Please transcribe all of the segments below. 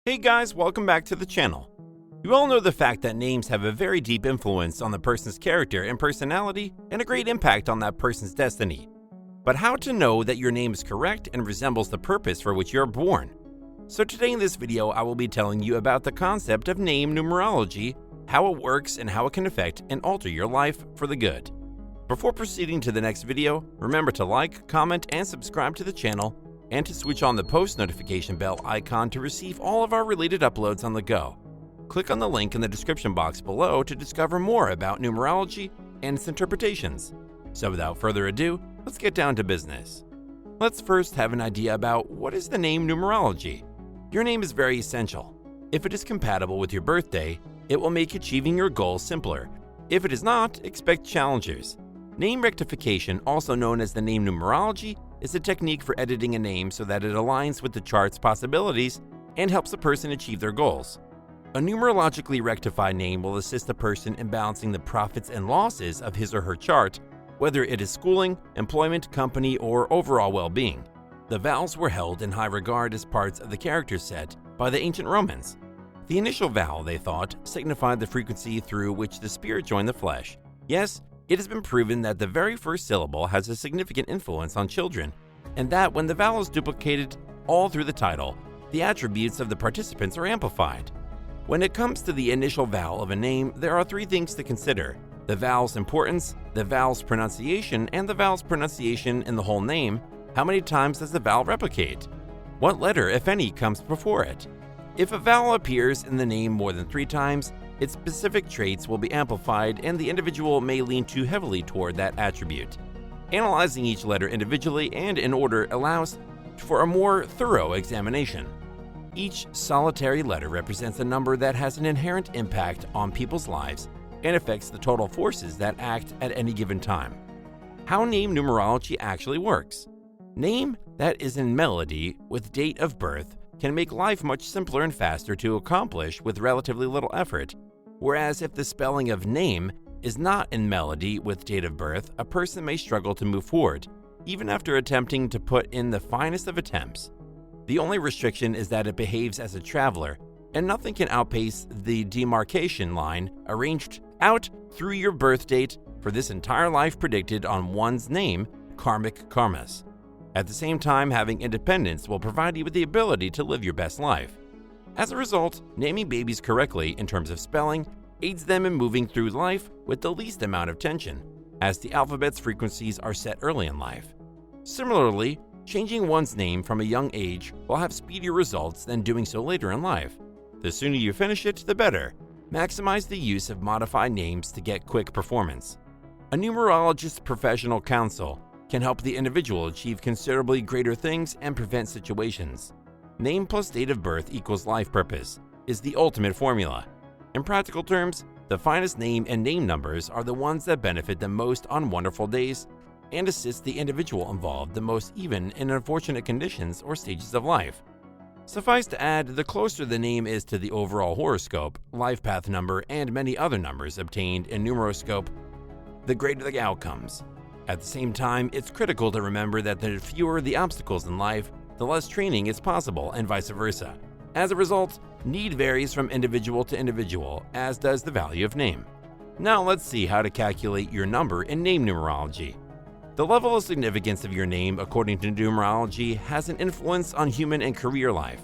Hey guys, welcome back to the channel. You all know the fact that names have a very deep influence on the person's character and personality and a great impact on that person's destiny. But how to know that your name is correct and resembles the purpose for which you're born? So today in this video, I will be telling you about the concept of name numerology, how it works, and how it can affect and alter your life for the good. Before proceeding to the next video, remember to like, comment, and subscribe to the channel, and to switch on the post notification bell icon to receive all of our related uploads on the go. Click on the link in the description box below to discover more about numerology and its interpretations. So without further ado, let's get down to business. Let's first have an idea about what is the name numerology. Your name is very essential. If it is compatible with your birthday, it will make achieving your goals simpler. If it is not, expect challenges. Name rectification, also known as the name numerology, is a technique for editing a name so that it aligns with the chart's possibilities and helps a person achieve their goals. A numerologically rectified name will assist a person in balancing the profits and losses of his or her chart, whether it is schooling, employment, company, or overall well-being. The vowels were held in high regard as parts of the character set by the ancient Romans. The initial vowel, they thought, signified the frequency through which the spirit joined the flesh. Yes, it has been proven that the very first syllable has a significant influence on children, and that when the vowel is duplicated all through the title, the attributes of the participants are amplified. When it comes to the initial vowel of a name, there are three things to consider: the vowel's importance, the vowel's pronunciation, and the vowel's pronunciation in the whole name. How many times does the vowel replicate? What letter, if any, comes before it? If a vowel appears in the name more than 3 times, its specific traits will be amplified and the individual may lean too heavily toward that attribute. Analyzing each letter individually and in order allows for a more thorough examination. Each solitary letter represents a number that has an inherent impact on people's lives and affects the total forces that act at any given time. How name numerology actually works. Name that is in melody with date of birth can make life much simpler and faster to accomplish with relatively little effort, whereas if the spelling of name is not in melody with date of birth, a person may struggle to move forward, even after attempting to put in the finest of attempts. The only restriction is that it behaves as a traveler, and nothing can outpace the demarcation line arranged out through your birth date for this entire life predicted on one's name, karmic karmas. At the same time, having independence will provide you with the ability to live your best life. As a result, naming babies correctly in terms of spelling aids them in moving through life with the least amount of tension, as the alphabet's frequencies are set early in life. Similarly, changing one's name from a young age will have speedier results than doing so later in life. The sooner you finish it, the better. Maximize the use of modified names to get quick performance. A numerologist's professional counsel can help the individual achieve considerably greater things and prevent situations. Name plus date of birth equals life purpose is the ultimate formula. In practical terms, the finest name and name numbers are the ones that benefit the most on wonderful days and assist the individual involved the most even in unfortunate conditions or stages of life. Suffice to add, the closer the name is to the overall horoscope, life path number, and many other numbers obtained in Numeroscope, the greater the outcomes. At the same time, it's critical to remember that the fewer the obstacles in life, the less training is possible, and vice versa. As a result, need varies from individual to individual, as does the value of name. Now let's see how to calculate your number in name numerology. The level of significance of your name, according to numerology, has an influence on human and career life.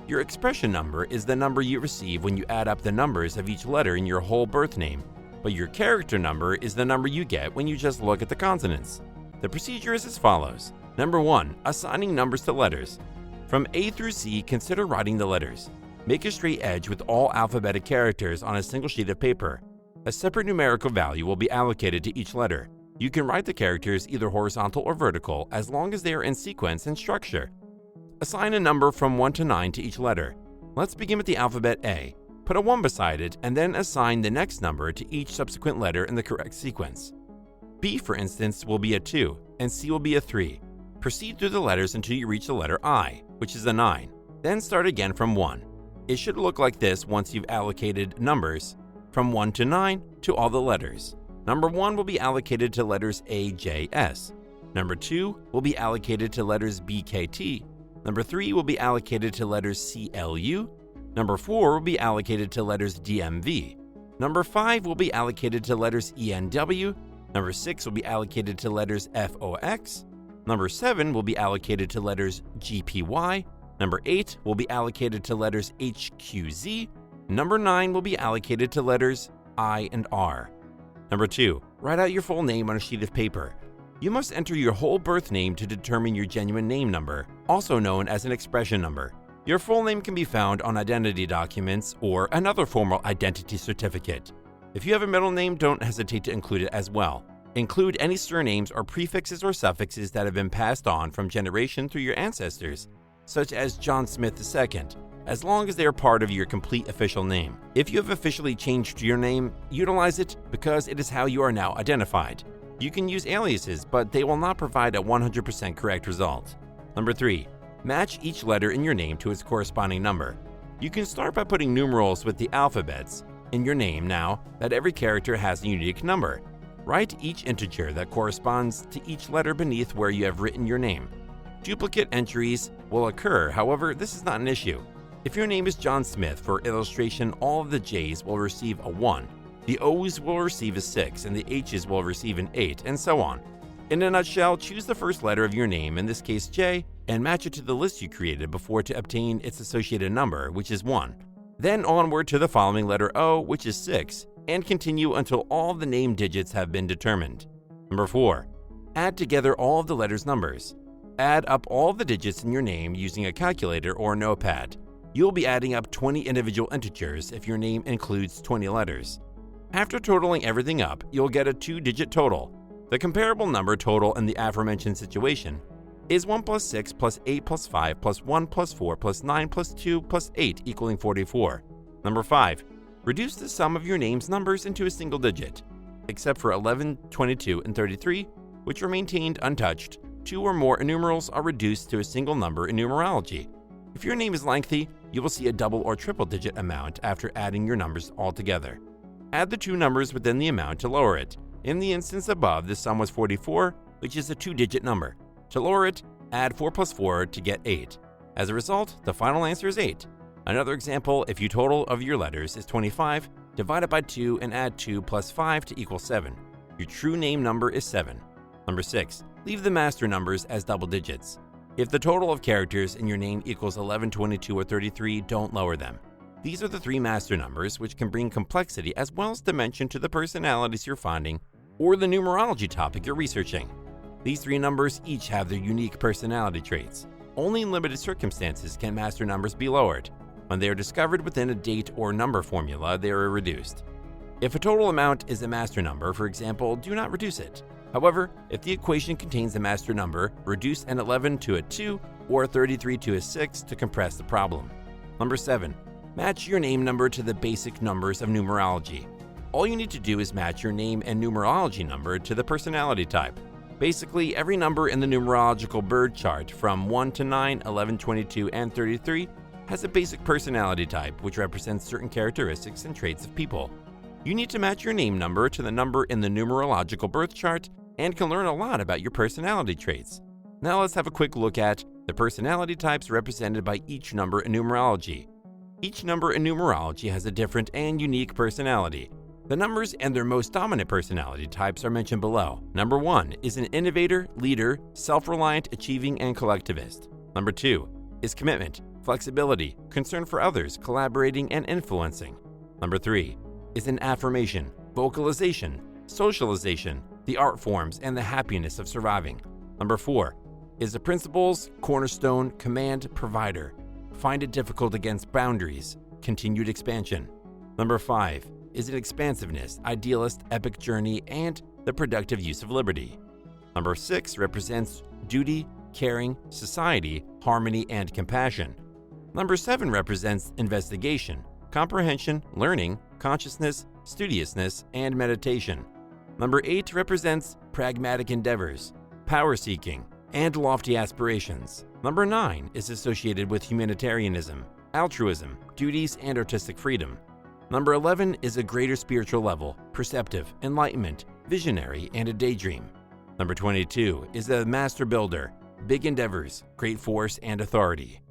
Your expression number is the number you receive when you add up the numbers of each letter in your whole birth name, but your character number is the number you get when you just look at the consonants. The procedure is as follows. Number 1. Assigning numbers to letters. From A through C, consider writing the letters. Make a straight edge with all alphabetic characters on a single sheet of paper. A separate numerical value will be allocated to each letter. You can write the characters either horizontal or vertical as long as they are in sequence and structure. Assign a number from 1 to 9 to each letter. Let's begin with the alphabet A. Put a 1 beside it and then assign the next number to each subsequent letter in the correct sequence. B, for instance, will be a 2 and C will be a 3. Proceed through the letters until you reach the letter I, which is a 9. Then start again from 1. It should look like this once you've allocated numbers from 1 to 9 to all the letters. Number 1 will be allocated to letters A, J, S. Number 2 will be allocated to letters B, K, T. Number 3 will be allocated to letters C, L, U. Number 4 will be allocated to letters DMV. Number 5 will be allocated to letters ENW. Number 6 will be allocated to letters FOX. Number 7 will be allocated to letters GPY. Number 8 will be allocated to letters HQZ. Number 9 will be allocated to letters I and R. Number 2, write out your full name on a sheet of paper. You must enter your whole birth name to determine your genuine name number, also known as an expression number. Your full name can be found on identity documents or another formal identity certificate. If you have a middle name, don't hesitate to include it as well. Include any surnames or prefixes or suffixes that have been passed on from generation through your ancestors, such as John Smith II, as long as they are part of your complete official name. If you have officially changed your name, utilize it because it is how you are now identified. You can use aliases, but they will not provide a 100% correct result. Number 3, match each letter in your name to its corresponding number. You can start by putting numerals with the alphabets in your name now that every character has a unique number. Write each integer that corresponds to each letter beneath where you have written your name. Duplicate entries will occur, however, this is not an issue. If your name is John Smith, for illustration, all of the J's will receive a 1, the O's will receive a 6, and the H's will receive an 8, and so on. In a nutshell, choose the first letter of your name, in this case J, and match it to the list you created before to obtain its associated number, which is 1. Then onward to the following letter O, which is 6, and continue until all the name digits have been determined. Number 4, add together all of the letters' numbers. Add up all the digits in your name using a calculator or notepad. You'll be adding up 20 individual integers if your name includes 20 letters. After totaling everything up, you'll get a 2-digit total. The comparable number total in the aforementioned situation is 1 plus 6 plus 8 plus 5 plus 1 plus 4 plus 9 plus 2 plus 8 equaling 44. Number 5, reduce the sum of your name's numbers into a single digit. Except for 11, 22, and 33, which are maintained untouched, 2 or more numerals are reduced to a single number in numerology. If your name is lengthy, you will see a double or triple digit amount after adding your numbers all together. Add the 2 numbers within the amount to lower it. In the instance above, the sum was 44, which is a 2-digit number. To lower it, add 4 plus 4 to get 8. As a result, the final answer is 8. Another example, if your total of your letters is 25, divide it by 2 and add 2 plus 5 to equal 7. Your true name number is 7. Number 6, leave the master numbers as double digits. If the total of characters in your name equals 11, 22, or 33, don't lower them. These are the 3 master numbers which can bring complexity as well as dimension to the personalities you're finding or the numerology topic you're researching. These 3 numbers each have their unique personality traits. Only in limited circumstances can master numbers be lowered. When they are discovered within a date or number formula, they are reduced. If a total amount is a master number, for example, do not reduce it. However, if the equation contains a master number, reduce an 11 to a 2 or a 33 to a 6 to compress the problem. Number 7, match your name number to the basic numbers of numerology. All you need to do is match your name and numerology number to the personality type. Basically, every number in the numerological bird chart from 1 to 9, 11, 22, and 33 has a basic personality type which represents certain characteristics and traits of people. You need to match your name number to the number in the numerological birth chart and can learn a lot about your personality traits. Now let's have a quick look at the personality types represented by each number in numerology. Each number in numerology has a different and unique personality. The numbers and their most dominant personality types are mentioned below. Number 1 is an innovator, leader, self-reliant, achieving, and collectivist. Number 2 is commitment, flexibility, concern for others, collaborating, and influencing. Number 3 is an affirmation, vocalization, socialization, the art forms, and the happiness of surviving. Number 4 is the principles, cornerstone, command, provider. Find it difficult against boundaries, continued expansion. Number 5 is an expansiveness, idealist, epic journey, and the productive use of liberty. Number 6 represents duty, caring, society, harmony, and compassion. Number 7 represents investigation, comprehension, learning, consciousness, studiousness, and meditation. Number 8 represents pragmatic endeavors, power-seeking, and lofty aspirations. Number 9 is associated with humanitarianism, altruism, duties, and artistic freedom. Number 11 is a greater spiritual level, perceptive, enlightenment, visionary, and a daydream. Number 22 is a master builder, big endeavors, great force, and authority.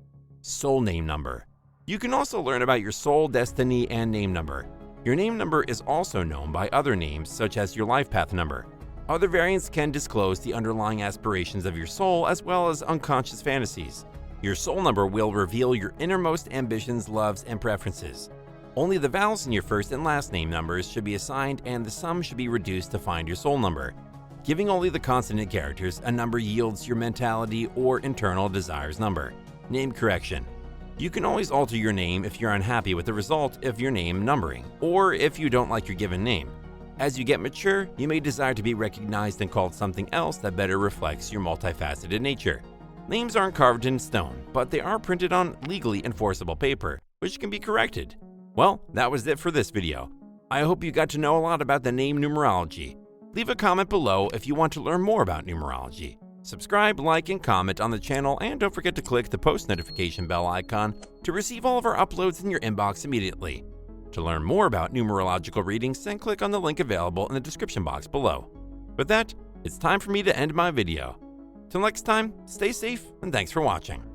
Soul name number. You can also learn about your soul destiny and name number. Your name number is also known by other names such as your life path number. Other variants can disclose the underlying aspirations of your soul as well as unconscious fantasies. Your soul number will reveal your innermost ambitions, loves, and preferences. Only the vowels in your first and last name numbers should be assigned and the sum should be reduced to find your soul number. Giving only the consonant characters, a number yields your mentality or internal desires number. Name correction. You can always alter your name if you're unhappy with the result of your name numbering, or if you don't like your given name. As you get mature, you may desire to be recognized and called something else that better reflects your multifaceted nature. Names aren't carved in stone, but they are printed on legally enforceable paper, which can be corrected. Well, that was it for this video. I hope you got to know a lot about the name numerology. Leave a comment below if you want to learn more about numerology. Subscribe, like, and comment on the channel, and don't forget to click the post notification bell icon to receive all of our uploads in your inbox immediately. To learn more about numerological readings, then click on the link available in the description box below. With that, it's time for me to end my video. Till next time, stay safe and thanks for watching.